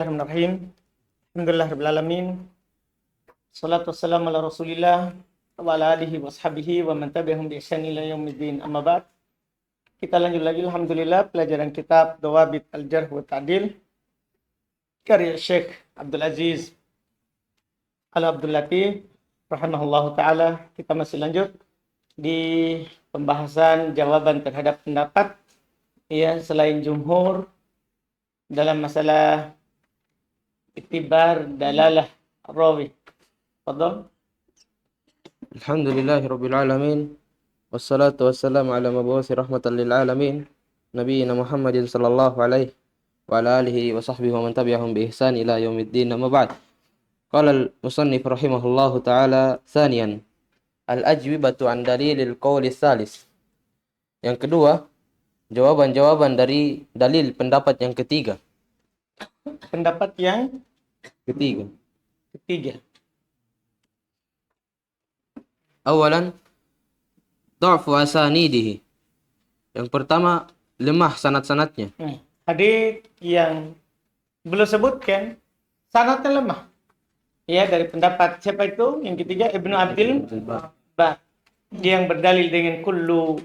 Bismillahirrahmanirrahim. Alhamdulillahirrahmanirrahim. Salatu wassalamu ala rasulillah wa ala alihi wa sahbihi wa man tabi'ahum bi ihsan ila yaumiddin. Amma ba'd. Kita lanjut lagi alhamdulillah pelajaran kitab Dawabit Al-Jarh wa Ta'dil karya Syekh Abdul Aziz Al-Abdul Latif rahimahullahu taala. Kita masih lanjut di pembahasan jawaban terhadap pendapat selain jumhur dalam masalah iktibar dalalah rawi. Fadhal. Alhamdulillahirabbil alamin wassalatu wassalamu ala mabu'uthi rahmatan lil alamin nabiyina Muhammadin sallallahu alaihi wa ala alihi wa sahbihi wa man tabi'ahum bi ihsan ila yaumiddin. Amma ba'd. Qala al-musannif rahimahullahu ta'ala thaniyan al-ajwibatu an dalilil qawli tsalis. Yang kedua, jawaban-jawaban dari dalil pendapat yang ketiga. Pendapat yang ketiga. Awalan, dha'fu asanidihi. Yang pertama, lemah sanad-sanadnya. Hadits yang belum sebutkan sanadnya lemah. Ya, dari pendapat siapa itu? Yang ketiga Ibnu Abdul Bar. Yang berdalil dengan kullu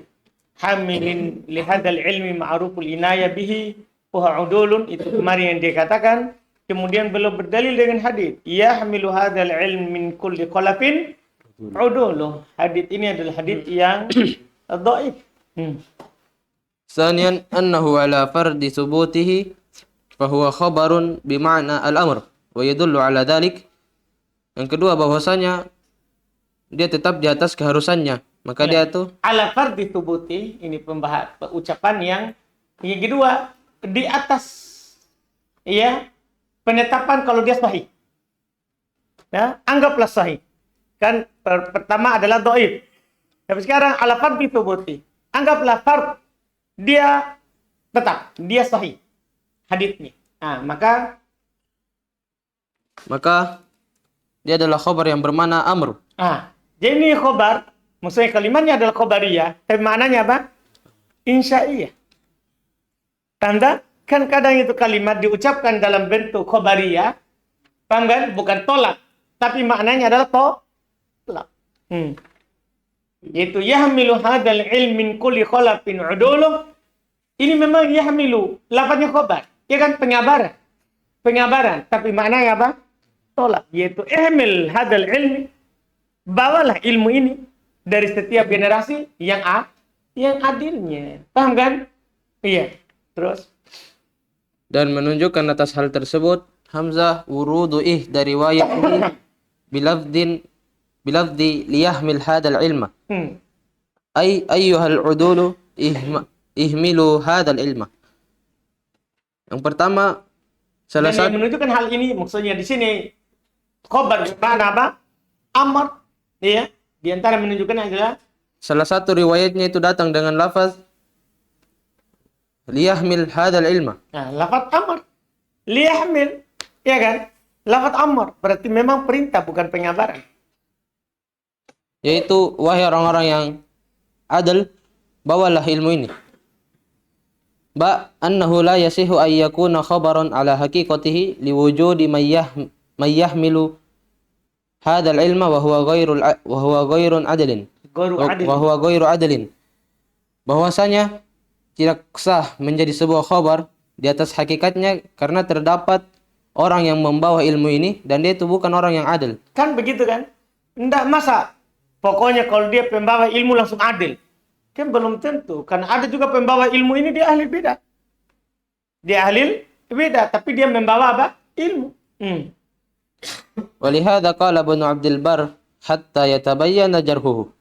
hamilin li hadzal ilmi ma'ruful inaya bihi wa udulun, itu kemarin yang dia katakan. Kemudian belum berdalil dengan hadis ya hamilu hadzal ilm min kulli qalafin udulu. Hadis ini adalah hadis yang dhaif. Saniyan annahu ala fardi subutihi fahuwa khabarun bima'na al-amr wa yadullu ala dhalik. Yang kedua, bahwasanya dia tetap di atas keharusannya, maka dia itu ala fardi subuti, ini ucapan yang kedua di atas penetapan kalau dia sahih. Ya, anggaplah sahih. Kan pertama adalah dhaif. Tapi sekarang ala fardhi thubuti. Anggaplah fard dia tetap dia sahih haditsnya. Nah, maka dia adalah khabar yang bermakna amr. Jadi ini khabar, maksudnya kalimatnya adalah khabariyah, tapi maknanya apa? Insya'iyah. Tanda kan kadang itu kalimat diucapkan dalam bentuk khobariyah, paham kan? Bukan tolak, tapi maknanya adalah tolak. Yaitu yahmilu hadzal ilm min kulli khalafin uduluh. Ini memang yahmilu, lafaznya khobar, ya kan, pengabaran, tapi maknanya apa? Tolak. Yaitu ihmil hadzal ilmi, bawalah ilmu ini dari setiap generasi yang adilnya, paham kan? Iya. Terus Dan menunjukkan atas hal tersebut hamzah wurudu dari riwayat ini bilafdi liyahmil hadal ilma. Ay ayyuhal udulu ihmilu hadal ilma. Yang pertama, salah satu yang menunjukkan hal ini, maksudnya di sini khabar bermakna apa? Amr, ya. Di antara menunjukkan adalah salah satu riwayatnya itu datang dengan lafaz liyahmil hadal ilma. Nah, lafaz amr. Liyahmil, ya kan? Lafaz amr berarti memang perintah, bukan pengabaran. Yaitu, wahai orang-orang yang adil, bawalah ilmu ini. Annahu la yasihu ay yakuna khabaran ala haqiqatihi liwujudi may yahmilu hadal ilma wa huwa ghairun adilin. Wa huwa ghairu adilin. Bahwasanya tidak sah menjadi sebuah khabar di atas hakikatnya karena terdapat orang yang membawa ilmu ini dan dia itu bukan orang yang adil. Kan begitu kan? Enggak, masa pokoknya kalau dia pembawa ilmu langsung adil. Kan belum tentu. Karena ada juga pembawa ilmu ini dia ahli bidah. Dia ahli bidah, tapi dia membawa apa? Ilmu. Walihada qala Ibnu Abdul Bar hatta yatabayyana jarhuhu.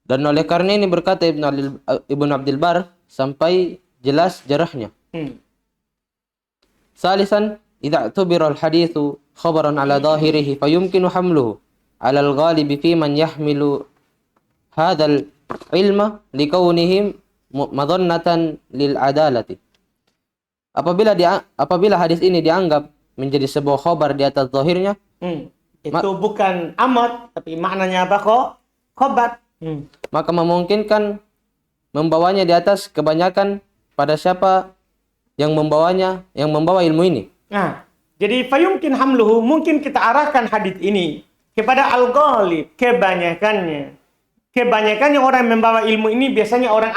Dan oleh karena ini berkata Ibnu Abdul Bar sampai jelas jarahnya. Salisan, idza tubira al-haditsu khabaran ala dhahirihi fayumkinu hamluhu ala al-ghalibi fi man yahmilu hadzal ilma likaunihim madhannatan lil adalati. Apabila hadis ini dianggap menjadi sebuah khabar di atas zahirnya, itu bukan amr, tapi maknanya apa kok? Khabar. Maka memungkinkan membawanya di atas kebanyakan pada siapa yang membawa ilmu ini. Nah, Jadi fayumkin hamluhu, mungkin kita arahkan hadis ini kepada al-ghalib, kebanyakannya. Kebanyakannya orang yang membawa ilmu ini biasanya orang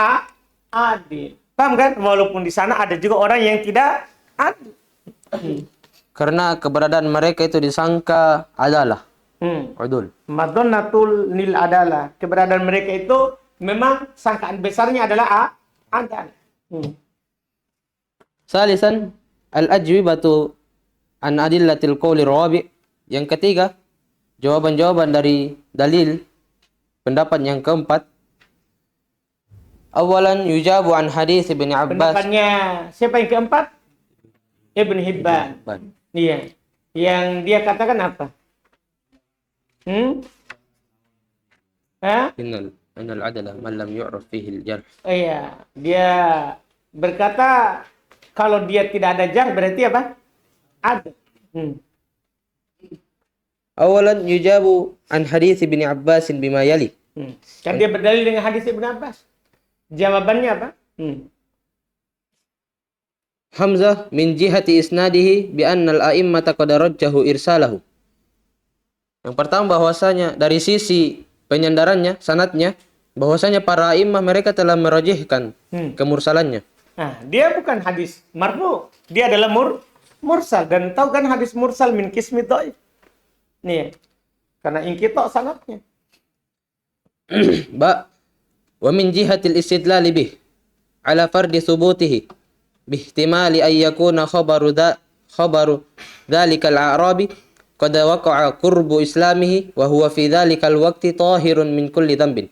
adil. Paham kan? Walaupun di sana ada juga orang yang tidak adil. Karena keberadaan mereka itu disangka adalah udul. Madonnatul nil adalah. Keberadaan mereka itu memang sangkaan besarnya adalah adalah. Salisan al-ajwibatu an adillatil qawli rabi'. Yang ketiga, jawaban-jawaban dari dalil pendapat yang keempat. Awalan yujabu an hadis Ibn Abbas. Pendapatnya siapa yang keempat? Ibn Hibban. Iya. Yang dia katakan apa? Innal adalah man lam yu'raf fihi al-jarh. Iya, dia berkata kalau dia tidak ada jarh berarti apa? Ada. Awalan yujabu an hadis Ibn Abbas bima yali. Kan dia berdalil dengan hadis Ibn Abbas. Jawabannya apa? Hamzah min jihati isnadihi bi anna al-a'immata qad rajjahu irsalahu. Yang pertama bahwasanya dari sisi penyandarannya, sanadnya, bahwasanya para a'immah mereka telah merajihkan kemursalannya. Nah, dia bukan hadis marfu, dia adalah mursal, dan tahu kan hadis mursal min qismi dhaif. Nih, karena inqita' sanadnya. Wa min jihatil istidlal bih ala fardi thubutihi bihtimali an yakuna khabaru dhalikal a'rabi qad waqa'a qurbu islamihi wa huwa fi dhalikal waqti tahirun min kulli dhanbin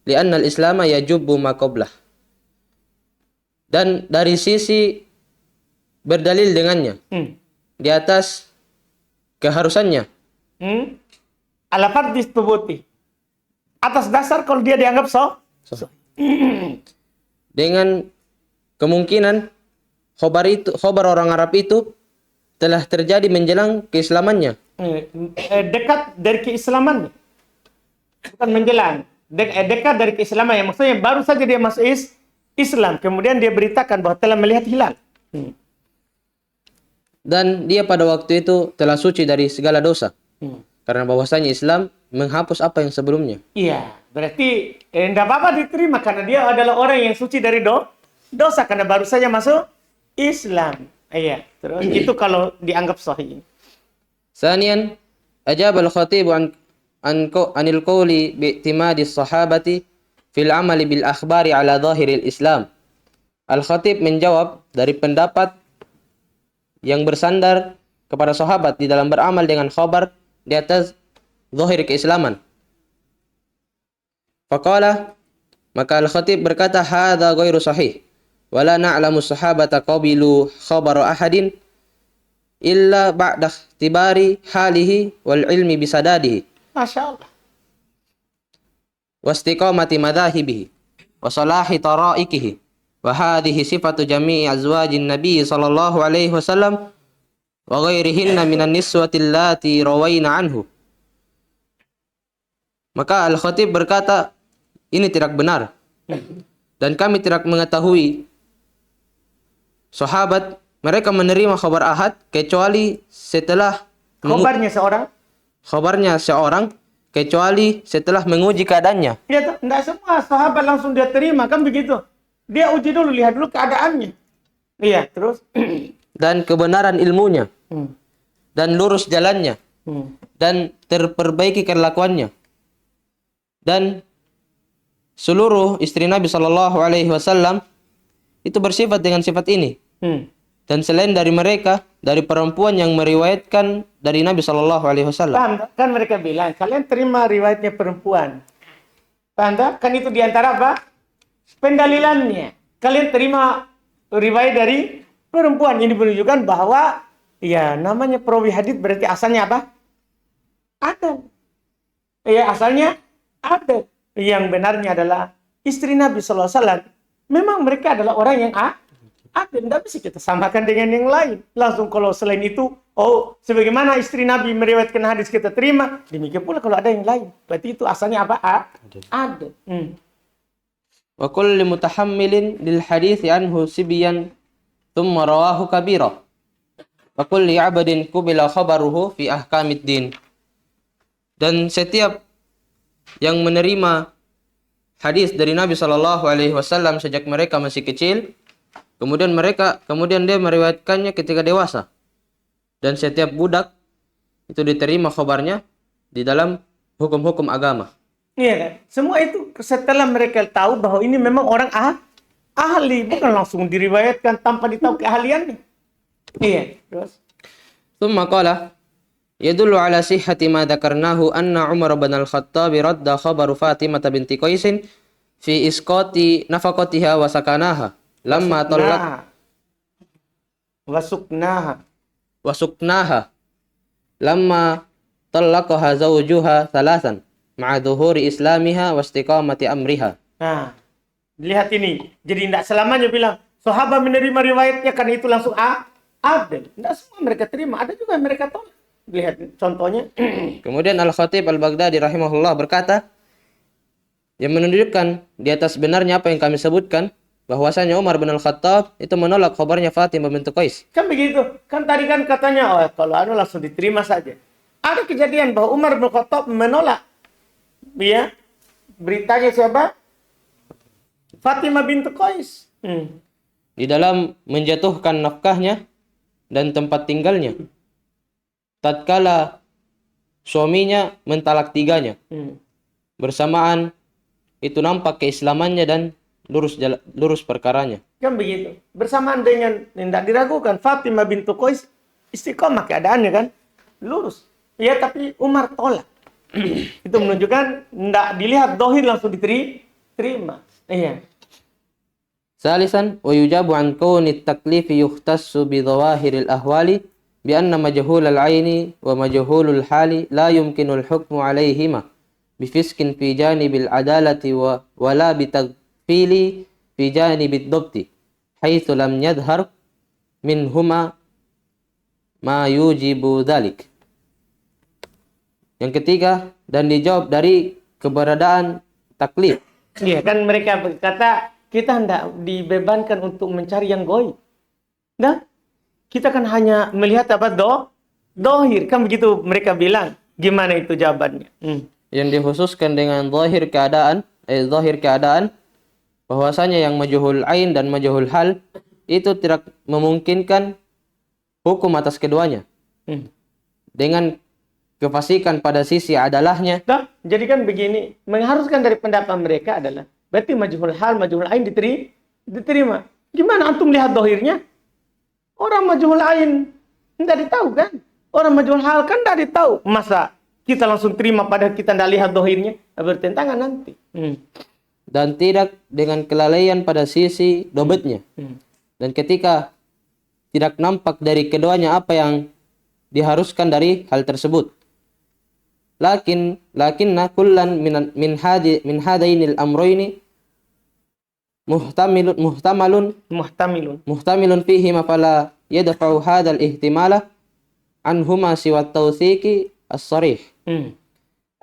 li'anna al-islama yajubbu ma qablah. Dan dari sisi berdalil dengannya di atas keharusannya Ala fardi thubuti, atas dasar kalau dia dianggap dengan kemungkinan khobar orang Arab itu telah terjadi menjelang keislamannya. Dekat dari keislamannya. Bukan menjelang. Dekat dari keislamannya. Maksudnya baru saja dia masuk Islam. Kemudian dia beritakan bahwa telah melihat hilal. Dan dia pada waktu itu telah suci dari segala dosa. Karena bahwasanya Islam menghapus apa yang sebelumnya. Iya. Berarti tidak apa-apa diterima. Karena dia adalah orang yang suci dari dosa. Karena baru saja masuk Islam. Iya. Terus itu kalau dianggap sahih. Sanian, ajab al-khatib anil qawli bi'timadi sahabati fil amali bil akhbari ala zahiril Islam. Al-Khatib menjawab dari pendapat yang bersandar kepada sahabat di dalam beramal dengan khabar di atas zahir keislaman. Faqala, maka Al-Khatib berkata, hadza ghairu sahih wala na'lamu sahabata qabilu khabar ahadin illa ba'da ikhtibari halihi wal ilmi bisadadihi. Masya Allah. Wa istiqamati madhahibihi wa salahi taraikihi wa hadhihi sifatu jami'i azwajin nabi sallallahu alaihi wasallam wa ghairihinna minan niswati allati rawaina anhu. Maka Al-Khatib berkata, ini tidak benar dan kami tidak mengetahui sahabat mereka menerima khabar ahad kecuali setelah khabarnya seorang kecuali setelah menguji keadaannya. Ya, tidak semua sahabat langsung dia terima, kan begitu. Dia uji dulu, lihat dulu keadaannya. Iya, terus dan kebenaran ilmunya, dan lurus jalannya, dan terperbaiki kelakuannya. Dan seluruh istri Nabi Shallallahu Alaihi Wasallam itu bersifat dengan sifat ini. Dan selain dari mereka, dari perempuan yang meriwayatkan dari Nabi Shallallahu Alaihi Wasallam. Paham, kan mereka bilang kalian terima riwayatnya perempuan. Paham tak? Kan itu diantara apa? Pendalilannya. Kalian terima riwayat dari perempuan. Ini menunjukkan bahwa ya namanya perawi hadits berarti asalnya apa? Ada. Ya asalnya ada. Yang benarnya adalah istri Nabi Sallallahu Alaihi Wasallam. Memang mereka adalah orang yang ada. Tidak bisa kita samakan dengan yang lain. Langsung kalau selain itu, oh sebagaimana istri Nabi meriwayatkan hadis kita terima, demikian pula kalau ada yang lain. Berarti itu asalnya apa? Ada. Wa kulli mutahammilin lil hadits anhu sibyan thumma rawahu kabira. wa kulli 'abdin qubila khabaruhu fi ahkamiddin. Dan setiap yang menerima hadis dari Nabi Shallallahu Alaihi Wasallam sejak mereka masih kecil, kemudian dia meriwayatkannya ketika dewasa, dan setiap budak itu diterima khabarnya di dalam hukum-hukum agama. Iya kan? Semua itu setelah mereka tahu bahwa ini memang orang ahli, bukan langsung diriwayatkan tanpa ditahu keahliannya. Iya, terus. ثم قال يدل على صحة ما ذكرناه أن عمر بن الخطاب رد خبر فاطمة بنت قيس في إسقاط نفقتها وسكناها لما طلق وسكناها لما طلقها زوجها ثلاثا مع ظهور إسلامها واستقامة أمرها. Nah, lihat ini. Jadi tidak selamanya bilang sahabat menerima riwayatnya karena itu langsung adil. Tidak semua mereka terima, ada juga yang mereka tolak. Lihat contohnya. Kemudian Al-Khatib Al-Baghdadi rahimahullah berkata, yang menunjukkan di atas benarnya apa yang kami sebutkan, bahwasanya Umar bin Al-Khattab itu menolak khabarnya Fatimah bintu Qais. Kan begitu. Kan tadi kan katanya, kalau langsung diterima saja. Ada kejadian bahwa Umar bin Al-Khattab menolak beritanya siapa? Fatimah bintu Qais. Di dalam menjatuhkan nafkahnya dan tempat tinggalnya. Tatkala suaminya mentalak tiganya. Bersamaan itu nampak keislamannya dan lurus perkaranya. Kan begitu. Bersamaan dengan tidak diragukan Fatimah bintu Qais istiqomah keadaannya kan. Lurus. Ya tapi Umar tolak. Itu menunjukkan tidak dilihat dohir langsung diterima. Iya. Salisan wa yujabu an kauni at-taklif yukhtassu bi dhawahiril ahwali bi anna majhulal aini wa majhulul hali la yumkinu al-hukmu alayhima bi fiskin fi janibil adalati wa la bi taghfili fi janibid dhabti haitsu lam yadhhar minhuma ma yujibu dhalik. Yang ketiga, dan dijawab dari keberadaan taklif. Iya kan mereka berkata kita hendak dibebankan untuk mencari yang goib. Nah, kita kan hanya melihat apa dohir kan begitu mereka bilang. Gimana itu jawabannya? Yang dikhususkan dengan zahir keadaan bahwasanya yang majhul ain dan majhul hal itu tidak memungkinkan hukum atas keduanya. Dengan kefasikan pada sisi adalahnya. Nah, jadi kan begini, mengharuskan dari pendapat mereka adalah berarti majhul hal, majhul ain diterima. Gimana antum lihat dohirnya? Orang majhul ain tidak ditahu kan? Orang majhul hal kan tidak ditahu. Masa kita langsung terima pada kita tidak lihat dohirnya? Bertentangan nanti. Dan tidak dengan kelalaian pada sisi dobetnya. Dan ketika tidak nampak dari keduanya apa yang diharuskan dari hal tersebut. Lakinna kullan min hadainil amrayni muhtamilun fihi ma fala yadfa'u hadzal ihtimala anhuma siwa tawthiqi as-sarih.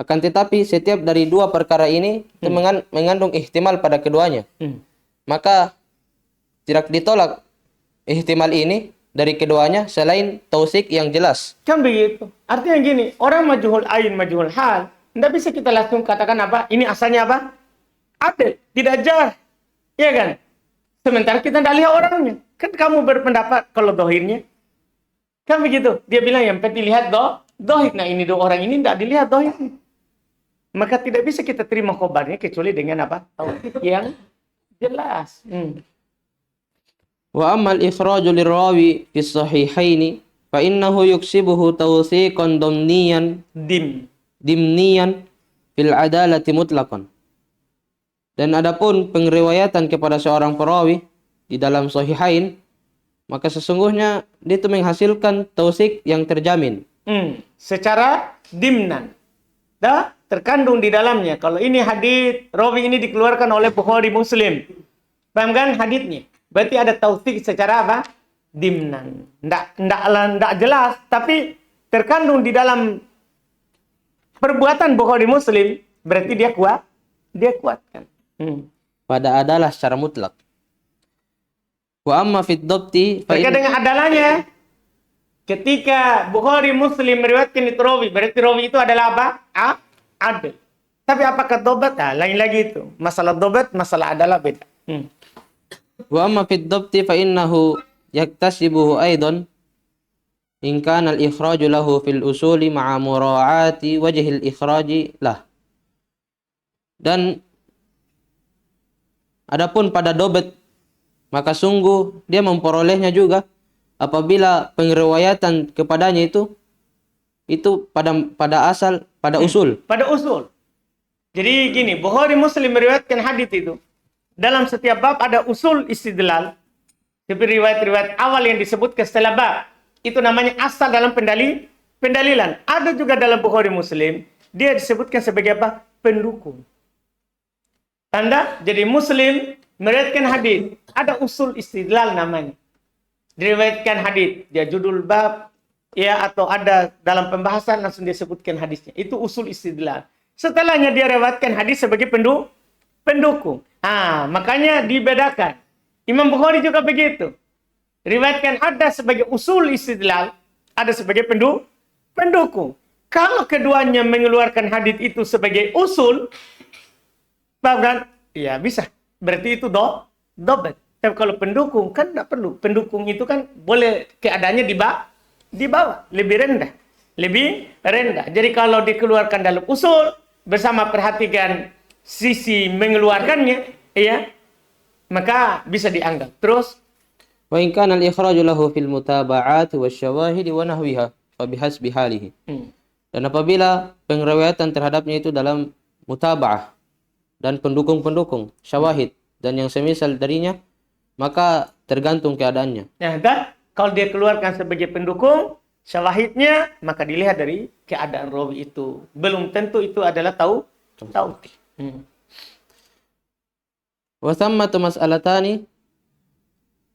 Akan tetapi setiap dari dua perkara ini mengandung ihtimal pada keduanya. Maka tidak ditolak ihtimal ini dari keduanya selain tausik yang jelas. Kan begitu. Artinya gini, orang majhul ain, majhul hal, tidak bisa kita langsung katakan apa? Ini asalnya apa? Adil, tidak jar. Iya kan? Sementara kita tidak lihat orangnya. Kan kamu berpendapat kalau dohirnya. Kan begitu. Dia bilang yang penting lihat dohir. Nah ini dua orang ini tidak dilihat dohirnya. Maka tidak bisa kita terima khobarnya kecuali dengan apa? Tausik yang jelas. Wa ammal ikhraju lirawi fi sahihaini fa innahu yuksibuhu tawthiqan dimniyan fil adalati mutlaqan. Dan adapun pengriwayatan kepada seorang perawi di dalam sahihain, maka sesungguhnya dia itu menghasilkan tawthiq yang terjamin. Secara dimnan. Terkandung di dalamnya. Kalau ini hadits rawi ini dikeluarkan oleh Bukhari Muslim. Paham kan haditsnya? Berarti ada tautsik secara apa? Dimnan. Nggak jelas, tapi terkandung di dalam perbuatan Bukhari Muslim, berarti dia kuatkan. Pada adalah secara mutlak. Wa amma fit dhabti terkait dengan adalahnya. Ketika Bukhari Muslim meriwayatkan itu rawi, berarti rawi itu adalah apa? Adil. Tapi apakah dobat? Lain lagi itu. Masalah dobat, masalah adalah beda. Wa amma fi ad-dabti fa innahu yaktasibuhu aidan in kana al-ikhraju lahu fil usuli ma'a mura'ati wajhi al-ikhraji lah. Dan adapun pada dobat, maka sungguh dia memperolehnya juga apabila pengriwayatan kepadanya itu pada usul. Pada usul. Jadi gini, Bukhari Muslim meriwayatkan hadis itu. Dalam setiap bab ada usul istidlal. Seperti riwayat-riwayat awal yang disebutkan setelah bab. Itu namanya asal dalam pendalilan. Ada juga dalam Bukhari Muslim, dia disebutkan sebagai apa? Pendukung. Tanda, jadi Muslim meriwayatkan hadis. Ada usul istidlal namanya. Diriwayatkan hadis, dia judul bab, ya, atau ada dalam pembahasan langsung dia sebutkan hadisnya. Itu usul istidlal. Setelahnya dia riwayatkan hadis sebagai pendukung. Makanya dibedakan. Imam Bukhari juga begitu. Riwayatkan ada sebagai usul istidlal, ada sebagai pendukung. Kalau keduanya mengeluarkan hadis itu sebagai usul, bahkan ya bisa. Berarti itu dobat. Tapi kalau pendukung kan tidak perlu. Pendukung itu kan boleh keadaannya di bawah, lebih rendah. Jadi kalau dikeluarkan dalam usul bersama perhatikan sisi mengeluarkannya, ya, maka bisa dianggap. Terus Wa in kana al-ikhraju lahu fil mutaba'at wasyawahid wa nahwiha fa bihasbi halihi. Dan apabila pengriwayatan terhadapnya itu dalam mutaba'ah dan pendukung-pendukung, syawahid dan yang semisal darinya, maka tergantung keadaannya. dan kalau dia keluarkan sebagai pendukung, syawahidnya, maka dilihat dari keadaan rawi itu. Belum tentu itu adalah tauqif. Wa thammatu mas'alatani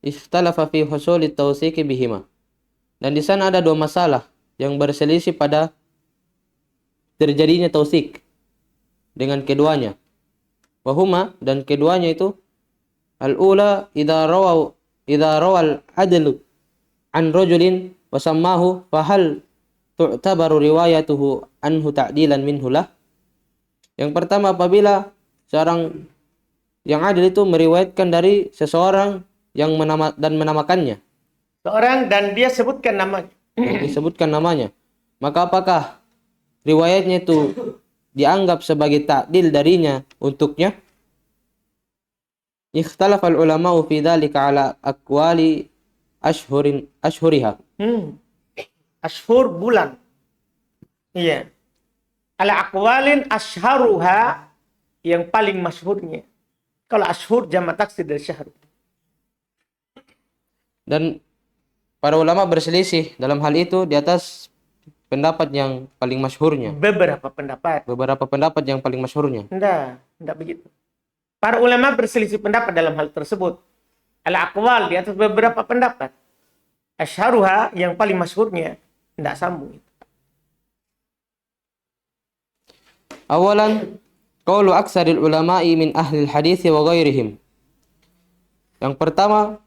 ikhtalafa fi husuli tawsiq bihima. Dan di sana ada dua masalah yang berselisih pada terjadinya tausik dengan keduanya. Wahuma, dan keduanya itu al-ula idza rawal adlu an rajulin wa sammahu fa hal tu'tabaru riwayatuhu anhu ta'dilan minhu lah. Yang pertama, apabila seorang yang adil itu meriwayatkan dari seseorang yang menamakannya. Seorang dan dia sebutkan namanya. Disebutkan namanya. Maka apakah riwayatnya itu dianggap sebagai ta'dil darinya untuknya? Ikhtalaf al-ulama'u fi dzalika ala aqwali ashhuriha. Ashhur bulan. Iya. Ala aqwalin ashharuha, yang paling masyhurnya. Kalau ashhur jamak taksir dari syahr. Dan para ulama berselisih dalam hal itu di atas pendapat yang paling masyhurnya. Beberapa pendapat yang paling masyhurnya. Enggak begitu. Para ulama berselisih pendapat dalam hal tersebut. Al-aqwal di atas beberapa pendapat. Asyharuha, yang paling masyhurnya, enggak sambung. Awalan, qaulu aksaril ulama'i min ahli hadits wa ghairihim. Yang pertama,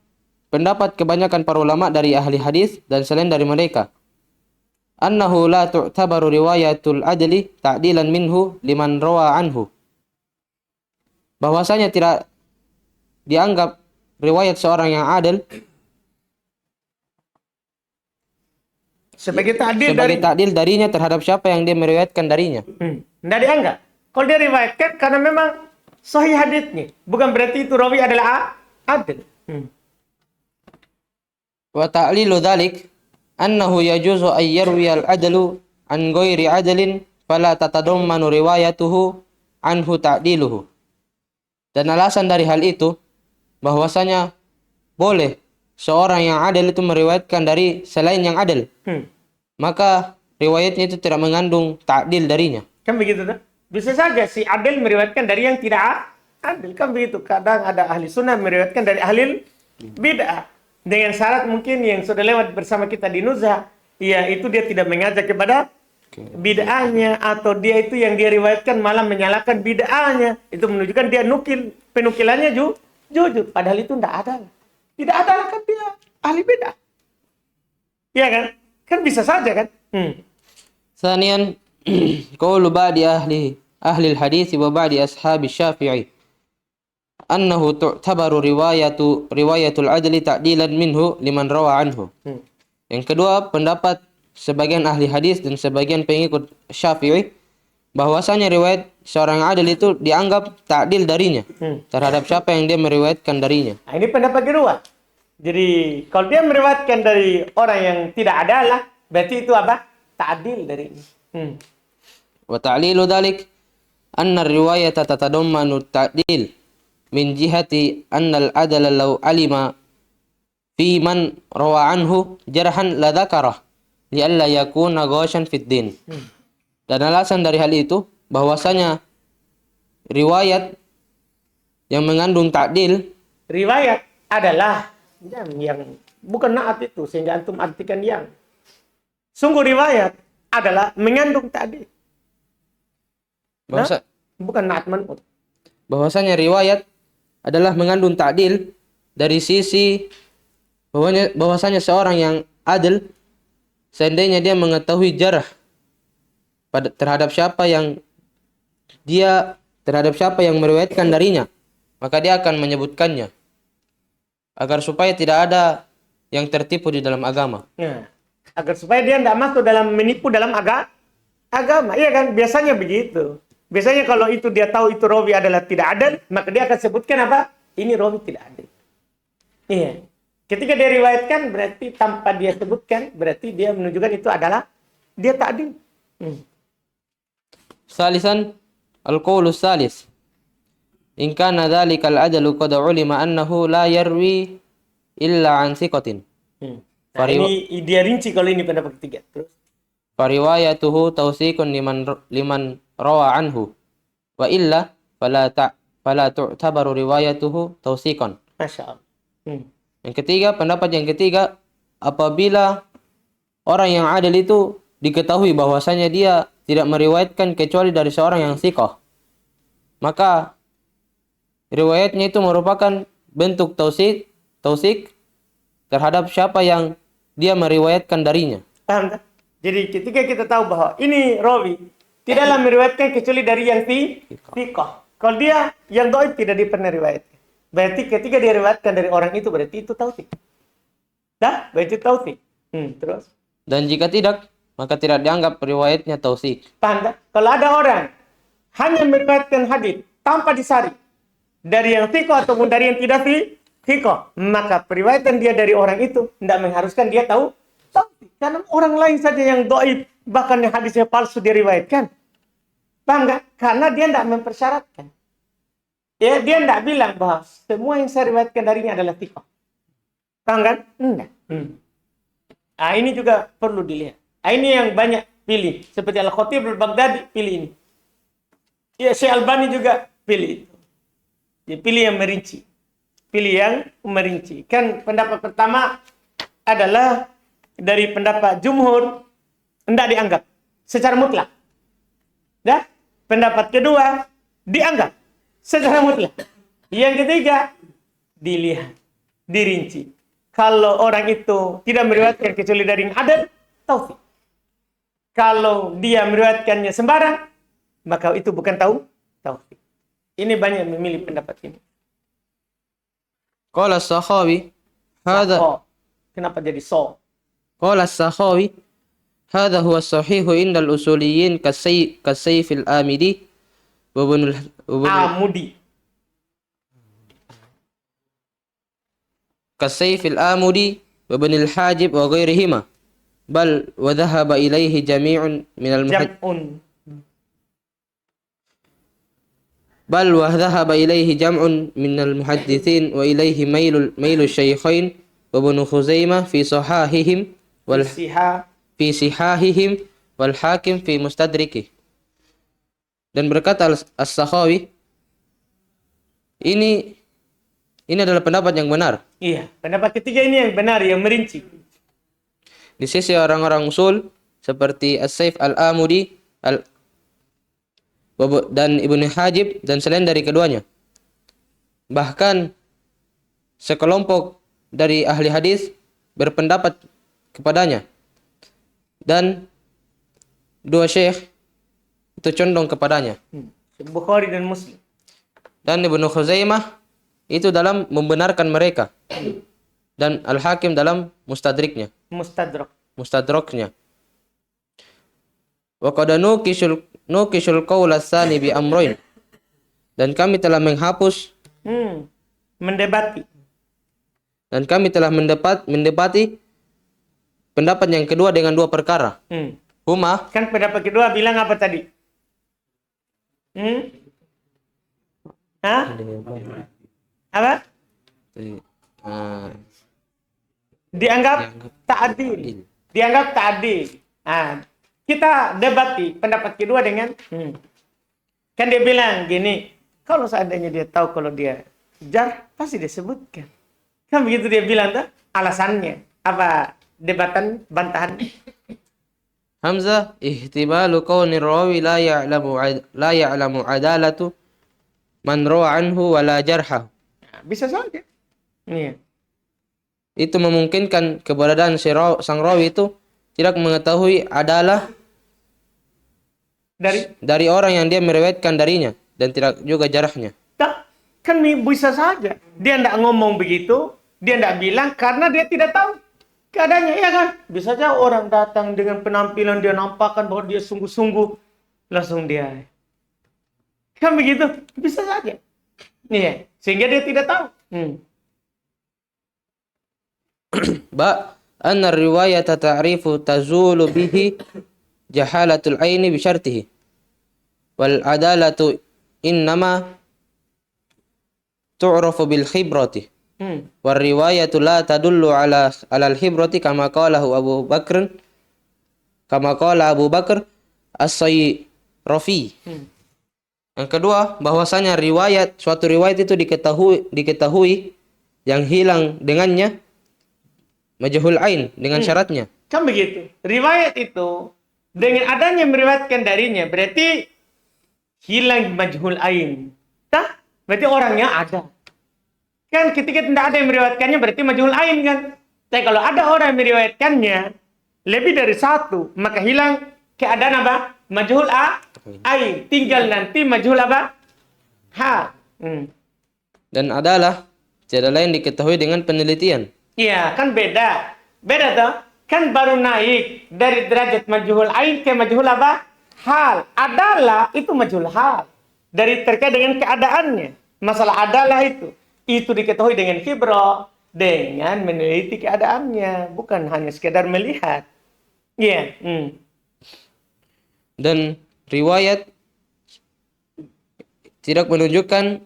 pendapat kebanyakan para ulama dari ahli hadis dan selain dari mereka. Annahu la tu'tabaru riwayatul adli ta'dilan minhu liman rawa anhu. Bahwasanya tidak dianggap riwayat seorang yang adil sebagai ta'dil darinya terhadap siapa yang dia meriwayatkan darinya. Tidak dianggap. Kalau dia riwayatkan karena memang sahih hadisnya, bukan berarti itu rawi adalah adil. Wa ta'lilu dzalik annahu yajuzu ay yarwi al-adlu an ghairi adlin fala tatadammanu riwayatuhu anhu ta'diluhu. Dan alasan dari hal itu bahwasanya boleh seorang yang adil itu meriwayatkan dari selain yang adil. Maka riwayatnya itu tidak mengandung ta'dil darinya. Kan begitu tuh. Bisa saja si adil meriwayatkan dari yang tidak adil. Kan begitu. Kadang ada ahli sunnah meriwayatkan dari ahli bid'ah. Dengan syarat mungkin yang sudah lewat bersama kita di Nuzha, ya itu dia tidak mengajak kepada bid'ahnya, atau dia itu yang dia riwayatkan malah menyalahkan bid'ahnya. Itu menunjukkan dia penukilannya jujur. Padahal itu tidak ada. Tidak ada kan dia ahli bid'ah. Iya kan? Kan bisa saja kan? ثانيا قول بعض أهل الحديث وبعض أصحاب الشافعي أنه تعتبر رواية العدل تعديلا منه لمن روى عنه. Yang kedua, pendapat sebagian ahli hadis dan sebagian pengikut Syafi'i bahwasanya riwayat seorang adil itu dianggap ta'dil darinya terhadap siapa yang dia meriwayatkan darinya. Nah, ini pendapat kedua. Jadi kalau dia meriwayatkan dari orang yang tidak adalah, berarti itu apa? Ta'dil darinya. وتعليل ذلك أن الرواية تتضمن التعديل من جهة أن العدل لو علم في من روى عنه جرحا لذكره لئلا يكون غاشا في الدين. Dan alasan dari hal itu bahwasanya riwayat yang mengandung ta'dil, Riwayat adalah yang bukan naat itu, sehingga antum artikan yang. Sungguh riwayat adalah mengandung ta'dil. Bukan naat man'ut. Bahwasanya riwayat adalah mengandung ta'dil dari sisi bahwasanya seorang yang adil seandainya dia mengetahui jarah terhadap siapa yang meriwayatkan darinya, maka dia akan menyebutkannya agar supaya tidak ada yang tertipu di dalam agama. Nah, agar supaya dia tidak masuk dalam menipu dalam agama. Iya kan? Biasanya begitu. Biasanya kalau itu dia tahu itu rawi adalah tidak adil, maka dia akan sebutkan apa? Ini rawi tidak adil. Iya. Ketika dia riwayatkan berarti tanpa dia sebutkan, berarti dia menunjukkan itu adalah dia tak adil. Salisan al-qaulu salis. In kana dzalika al-adalu qad ulima annahu la yarwi illa an thiqatin. Nah, ini dia rinci kalau ini pendapat ketiga. Terus fariwayatuhu tawsiqun liman rawa anhu wa illa fala tu'tabaru riwayatuhu tawsiqan. Masya Allah. Yang ketiga, pendapat yang ketiga, apabila orang yang adil itu diketahui bahwasanya dia tidak meriwayatkan kecuali dari seorang yang thiqah, maka riwayatnya itu merupakan bentuk tausik terhadap siapa yang dia meriwayatkan darinya. Paham tak? Jadi ketika kita tahu bahwa ini rawi tidaklah meriwayatkan kecuali dari yang thiqah. Kalau dia yang dhaif tidak pernah riwayatkan. Berarti ketika dia riwayatkan dari orang itu berarti itu tausik. Dah, berarti tausik. Terus. Dan jika tidak, maka tidak dianggap riwayatnya tausik. Paham tak? Kalau ada orang hanya meriwayatkan hadis tanpa disaring dari yang thiqah ataupun dari yang tidak thiqah, maka periwayatan dia dari orang itu tidak mengharuskan dia tahu tausik. Karena orang lain saja yang dhaif, bahkan yang hadisnya palsu diriwayatkan. Paham tak? Karena dia tidak mempersyaratkan. Ya, dia tidak bilang bahwa semua yang saya riwayatkan darinya adalah thiqah. Paham kan? Enggak. Nah, ini juga perlu dilihat. Nah, ini yang banyak pilih. Seperti Al-Khatib Al-Baghdadi pilih ini. Ya, Syekh Albani juga pilih itu. Dia pilih yang merinci. Pilih yang merinci. Kan pendapat pertama adalah dari pendapat jumhur tidak dianggap secara mutlak. Dah? Pendapat kedua dianggap secara mutlak. Yang ketiga dilihat, dirinci. Kalau orang itu tidak meriwayatkan kecuali dari yang adil, tausik. Kalau dia meriwayatkannya sembarang, maka itu bukan tausik. Ini banyak memilih pendapat ini. Qala as-Sakhawi, hadha kenapa jadi so? qala as-Sakhawi, hadha huwa as-sahihu inda al-usuliyyin kasayf al-Amidi wa Amudi. كالسيف الآمدي وابن الحاجب وغيرهما بل وذهب إليه جميع من المحدثين وإليه ميل الشيخين وابن خزيمة في صحاحهم في صحاحهم والحاكم في مستدركه. Dan berkata As-Sakhawi, ini adalah pendapat yang benar. Iya, pendapat ketiga ini yang benar, yang merinci. Di sisi orang-orang usul seperti As-Saif Al-Amudi dan Ibnu Hajib dan selain dari keduanya. Bahkan sekelompok dari ahli hadis berpendapat kepadanya dan dua syekh itu condong kepadanya. Bukhari dan Muslim. Dan Ibnu Khuzaimah itu dalam membenarkan mereka. Dan Al-Hakim dalam mustadraknya. Wa qad nukishul qaul ats-tsani bi amrayn. Dan kami telah menghapus mendebati. Dan kami telah mendebati pendapat yang kedua dengan dua perkara. Huma, Kan pendapat kedua bilang apa tadi? Hah? Apa? Dianggap ta'dil. Dianggap ta'dil. Kita debati pendapat kedua dengan kan dia bilang gini, kalau seandainya dia tahu kalau dia jar, pasti dia sebutkan. Kan begitu dia bilang tuh alasannya. Apa debatan bantahan? Hamzah ihtimalu kauni rawi la ya'lamu adalatu man rawa anhu wala jarha. Bisa saja. Iya. Itu memungkinkan keberadaan sang rawi itu tidak mengetahui adalah dari orang yang dia meriwayatkan darinya dan tidak juga jarahnya. Kan bisa saja. Dia tidak ngomong begitu, dia tidak bilang karena dia tidak tahu keadaannya, iya kan? Bisa saja orang datang dengan penampilan dia nampakkan bahwa dia sungguh-sungguh, langsung dia. Kan begitu? Bisa saja. Iya, sehingga dia tidak tahu. Ba anna riwayata ta'rifu tazulu bihi jahalatul aini bi syartihi wal adalatu innama tu'rafu bil khibrati war riwayatu la tadullu ala al khibrati kama qala Abu Bakr as-Sayrafi. Yang kedua, bahwasanya suatu riwayat itu diketahui yang hilang dengannya majhul ain dengan syaratnya. Kan begitu. Riwayat itu dengan adanya meriwayatkan darinya berarti hilang majhul ain. Berarti orangnya ada. Kan ketika tidak ada yang meriwayatkannya berarti majhul ain kan. Tapi kalau ada orang yang meriwayatkannya lebih dari satu, maka hilang keadaan apa? Majhul ain. Tinggal nanti majhul apa? Hal. Dan adalah tidak lain diketahui dengan penelitian. Iya, kan beda. Beda toh? Kan baru naik dari derajat majhul ain ke majhul apa? Hal. Adalah itu majhul hal. Dari terkait dengan keadaannya. Masalah adalah itu diketahui dengan khibrah, dengan meneliti keadaannya, bukan hanya sekedar melihat. Iya. Dan riwayat tidak menunjukkan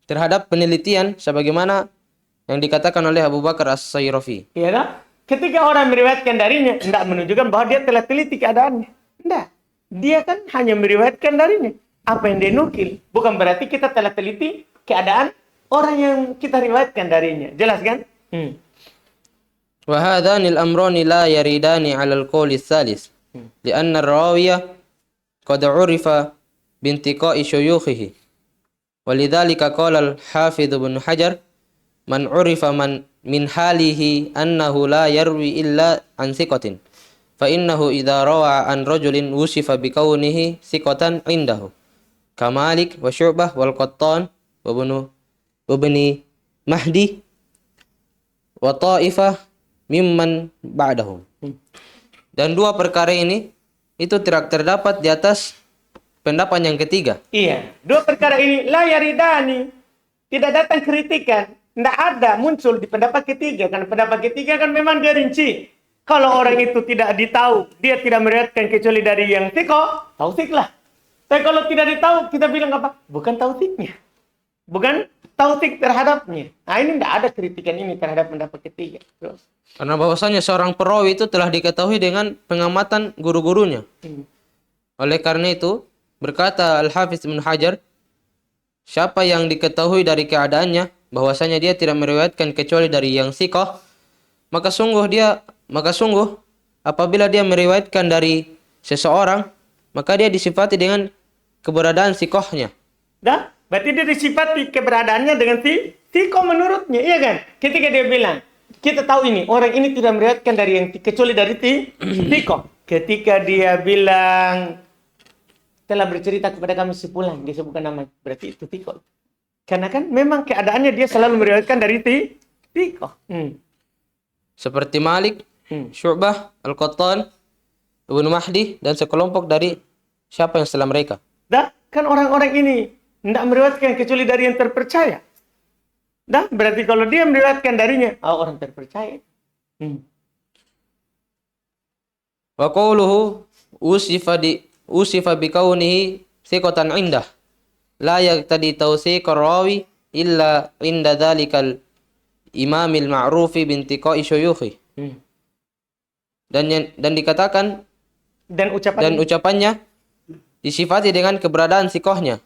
terhadap penelitian sebagaimana yang dikatakan oleh Abu Bakar as-Sayrafi. Iya kan? Ketika orang meriwayatkan darinya, tidak menunjukkan bahwa dia telah teliti keadaannya. Tidak. Dia kan hanya meriwayatkan darinya. Apa yang dia nukil. Bukan berarti kita telah teliti keadaan orang yang kita riwayatkan darinya. Jelas kan? Wa hadhanil amrani la yaridani 'ala al-qawl ats-tsalis. Li'anna ar-rawiya qad 'urifa bintiqa'i syuyukhihi. Walidzalika qala al-Hafidz Ibnu Hajar man 'urifa min halihi annahu la yarwi illa an thiqatin fa innahu idza rawa an rajulin wusifa bi kaunihi thiqatan indahu kamalik wa Syu'bah wal Qattan wa Ibni Mahdi wa ta'ifah mimman ba'dahum. Dan dua perkara ini itu tidak terdapat di atas pendapat yang ketiga. Iya, dua perkara ini la yaridani, tidak datang kritikan. Tidak ada muncul di pendapat ketiga. Karena pendapat ketiga kan memang dia rinci. Kalau orang itu tidak ditahu, dia tidak meriwayatkan kecuali dari yang thiqah, tautsik lah. Tapi kalau tidak ditahu, kita bilang apa? Bukan tautsiknya. Bukan tautsik terhadapnya. Nah ini tidak ada kritikan ini terhadap pendapat ketiga. Terus. Karena bahwasanya seorang perawi itu telah diketahui dengan pengamatan guru-gurunya. Oleh karena itu, berkata Al-Hafidz Ibnu Hajar, siapa yang diketahui dari keadaannya bahwasanya dia tidak meriwayatkan kecuali dari yang thiqah, maka sungguh apabila dia meriwayatkan dari seseorang, maka dia disifati dengan keberadaan thiqahnya. Dah, berarti dia disifati keberadaannya dengan thiqah menurutnya, iya kan? Ketika dia bilang, kita tahu ini, orang ini tidak meriwayatkan dari yang kecuali dari Tiko. Ketika dia bilang telah bercerita kepada kami si fulan, dia sebutkan nama, berarti itu Tiko. Karena kan memang keadaannya dia selalu meriwayatkan dari Tiko. Seperti Malik, Syu'bah, Al-Qattan, Ibnu Mahdi, dan sekelompok dari siapa yang setelah mereka. Dah, kan orang-orang ini tidak meriwayatkan kecuali dari yang terpercaya. Dah, berarti kalau dia meriwayatkan darinya, orang terpercaya. Wa qawluhu usifa bikaunihi thiqatan indah. La yaqtadi tawsiqar rawi illa inda dhalikal imamil ma'rufi bintiqai syuyukhi. Dan dikatakan Dan ucapannya disifati dengan keberadaan sikohnya.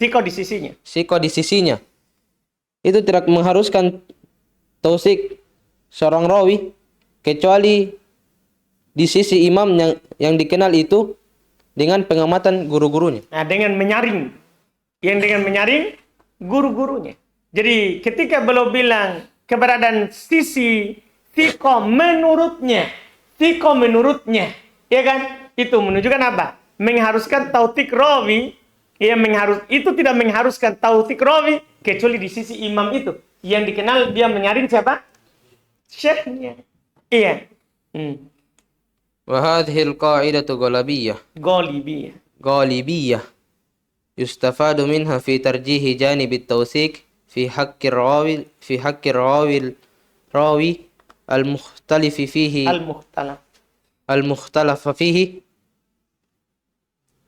Tiko di sisinya. Sikoh di sisinya. Itu tidak mengharuskan tausik seorang rawi kecuali di sisi imam yang dikenal itu dengan pengamatan guru-gurunya. Nah, dengan menyaring. Yang dengan menyaring guru-gurunya. Jadi ketika beliau bilang keberadaan sisi Tiko menurutnya, ya kan? Itu menunjukkan apa? Mengharuskan tautik rawi, itu tidak mengharuskan tautik rawi kecuali di sisi imam itu yang dikenal dia menyaring siapa? Syekhnya. Iya. Wa hadhihi al-qa'idatu ghalibiyah. Yustafadu minha fi tarjihi janib at-tawsik fi haqqi rawi al-mukhtalaf fihi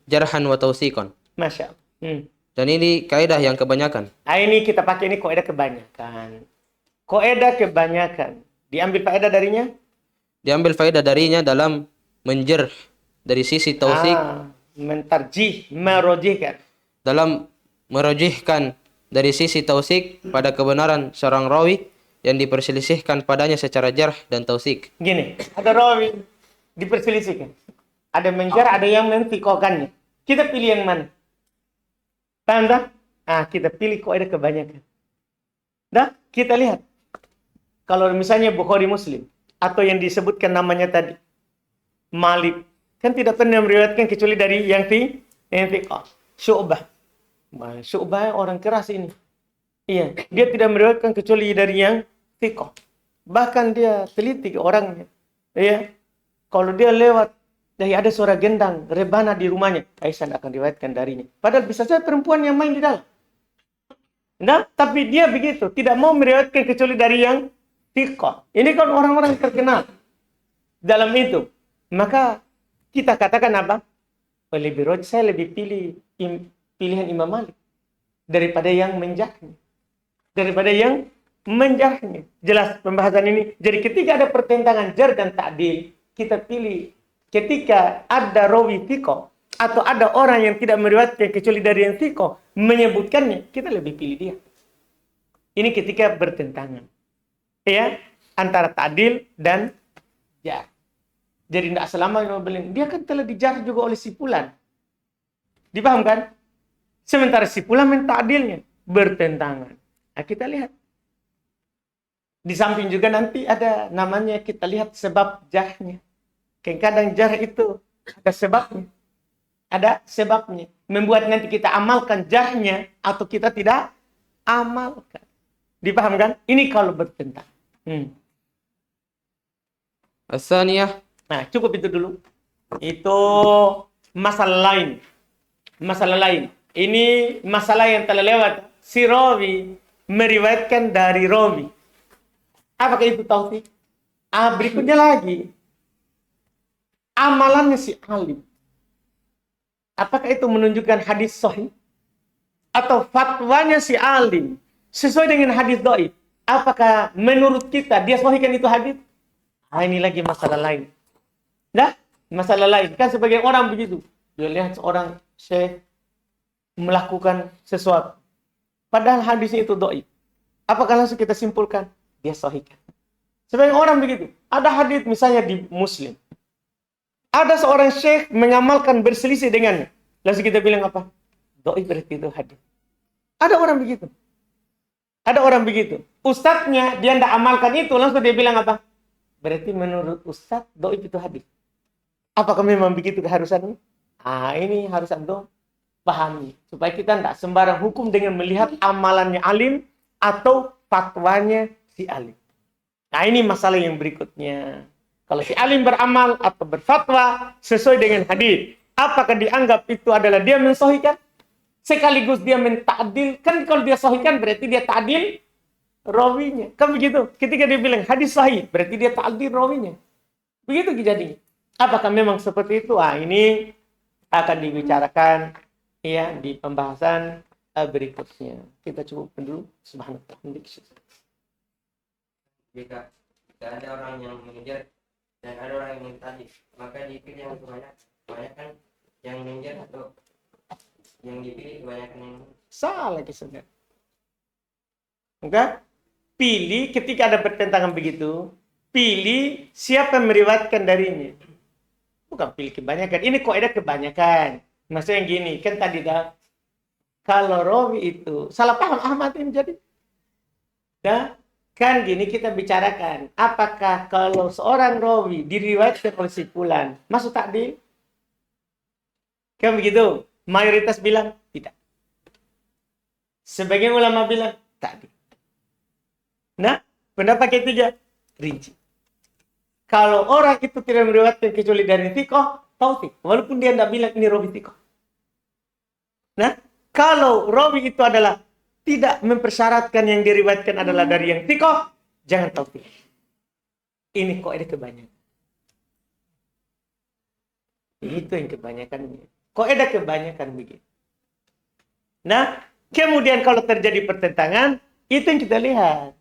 jarhan wa tawsiqan. Masya Allah. Dan ini kaidah yang kebanyakan. Ini kita pakai ini kaidah kebanyakan. Diambil faedah darinya? Diambil faedah darinya dalam menjerh dari sisi tausik. Merojihkan. Dalam merojihkan dari sisi tausik pada kebenaran seorang rawi yang diperselisihkan padanya secara jarh dan tausik. Gini, ada rawi diperselisihkan. Ada menjarh, ada yang mentikokannya. Kita pilih yang mana? Paham tak? Kita pilih kaidah kebanyakan. Dah, kita lihat. Kalau misalnya Bukhari Muslim atau yang disebutkan namanya tadi Malik, kan tidak pernah meriwayatkan kecuali dari yang thiqah. Syu'bah orang keras ini. Iya, dia tidak meriwayatkan kecuali dari yang thiqah. Bahkan dia teliti orangnya. Iya. Kalau dia lewat dari ada suara gendang, rebana di rumahnya, Aisyah akan riwayatkan darinya. Padahal bisa saja perempuan yang main di dalam. Nah, tapi dia begitu, tidak mau meriwayatkan kecuali dari yang thiqah. Ini kan orang-orang terkenal dalam itu. Maka kita katakan apa? Saya lebih pilih pilihan Imam Malik daripada yang menjarhnya. Jelas pembahasan ini. Jadi ketika ada pertentangan jar dan ta'dil, kita pilih ketika ada rawi thiqah atau ada orang yang tidak meriwayatkan kecuali dari yang thiqah menyebutkannya, kita lebih pilih dia. Ini ketika bertentangan. Ya, antara ta'dil dan jar. Jadi tidak selamanya dia kan telah dijar juga oleh si fulan. Dipahamkan? Sementara si fulan menta'dilnya bertentangan. Nah, kita lihat. Di samping juga nanti ada namanya kita lihat sebab jarhnya. Kadang jarh itu ada sebabnya. Membuat nanti kita amalkan jarhnya atau kita tidak amalkan. Dipahamkan? Ini kalau bertentangan. As-saniyah. Nah, cukup itu dulu. Itu masalah lain. Ini masalah yang telah lewat. Si rawi meriwayatkan dari rawi. Apakah itu taufik? Berikutnya lagi. Amalannya si alim. Apakah itu menunjukkan hadis sahih? Atau fatwanya si alim sesuai dengan hadis dhaif? Apakah menurut kita dia sahihkan itu hadis? Ini lagi masalah lain. Masalah lain. Kan sebagian orang begitu. Dia lihat seorang syekh melakukan sesuatu. Padahal hadisnya itu dhaif. Apakah langsung kita simpulkan? Dia sahihkan. Sebagian orang begitu. Ada hadis misalnya di Muslim. Ada seorang syekh mengamalkan berselisih dengannya. Langsung kita bilang apa? Dhaif berarti itu hadis. Ada orang begitu. Ada orang begitu. Ustadznya, dia tidak amalkan itu. Langsung dia bilang apa? Berarti menurut Ustadz, doib itu hadis. Apakah memang begitu keharusannya? Ini harus Anda pahami. Supaya kita tidak sembarang hukum dengan melihat amalannya alim atau fatwanya si alim. Nah, ini masalah yang berikutnya. Kalau si alim beramal atau berfatwa sesuai dengan hadis, apakah dianggap itu adalah dia mensohikan? Sekaligus dia mentadil. Kan kalau dia sohikan berarti dia ta'dil rawinya. Kan begitu. Ketika dia bilang hadis sahih, berarti dia ta'dil rawinya. Begitu jadinya. Apakah memang seperti itu? Ini akan dibicarakan ya di pembahasan berikutnya. Kita cukup dulu. Subhanallah. Jika ada orang yang mengejar dan ada orang yang mentadil, maka dipilih yang kebanyakan yang mengejar atau yang dipilih kebanyakan yang salah kisahnya. Enggak? Pilih ketika ada pertentangan begitu, pilih siapa yang meriwayatkan darinya. Bukan pilih kebanyakan. Ini kok ada kebanyakan. Maksudnya yang gini, kan tadi dah kalau rawi itu salah paham Ahmad ini jadi. Dah kan gini kita bicarakan, apakah kalau seorang rawi diriwayatkan oleh si fulan, masuk takdir? Kan begitu? Mayoritas bilang tidak. Sebagian ulama bilang takdir. Nah, pendapat ketiga rinci. Kalau orang itu tidak meriwayatkan kecuali dari tikoh, tautik. Walaupun dia tidak bilang ini rawi tikoh. Nah, kalau rawi itu adalah tidak mempersyaratkan yang diriwayatkan adalah dari yang tikoh, jangan tautik. Ini kok ada kebanyakan. Itu yang kebanyakan. Kok ada kebanyakan begitu. Nah, kemudian kalau terjadi pertentangan, itu yang kita lihat.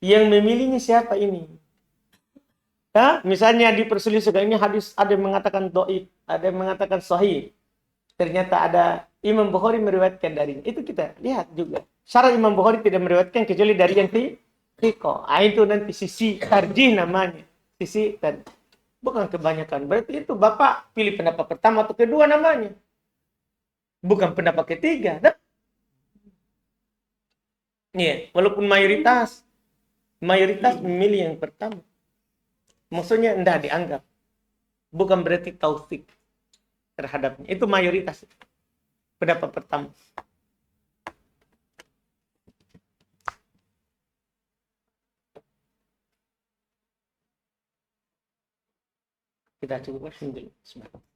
Yang memilihnya siapa ini? Ya, misalnya diperselisihkan ini hadis, ada yang mengatakan dhaif, ada yang mengatakan sahih. Ternyata ada Imam Bukhari meriwayatkan darinya. Itu kita lihat juga. Syarat Imam Bukhari tidak meriwayatkan kecuali dari yang thiqah. Itu nanti sisi tarjih namanya. Sisi tarjih. Bukan kebanyakan. Berarti itu Bapak pilih pendapat pertama atau kedua namanya. Bukan pendapat ketiga. Nah? Iya, walaupun mayoritas memilih yang pertama. Maksudnya enggak dianggap. Bukan berarti taufik terhadapnya. Itu mayoritas. Pendapat pertama. Kita cukup. Alhamdulillah.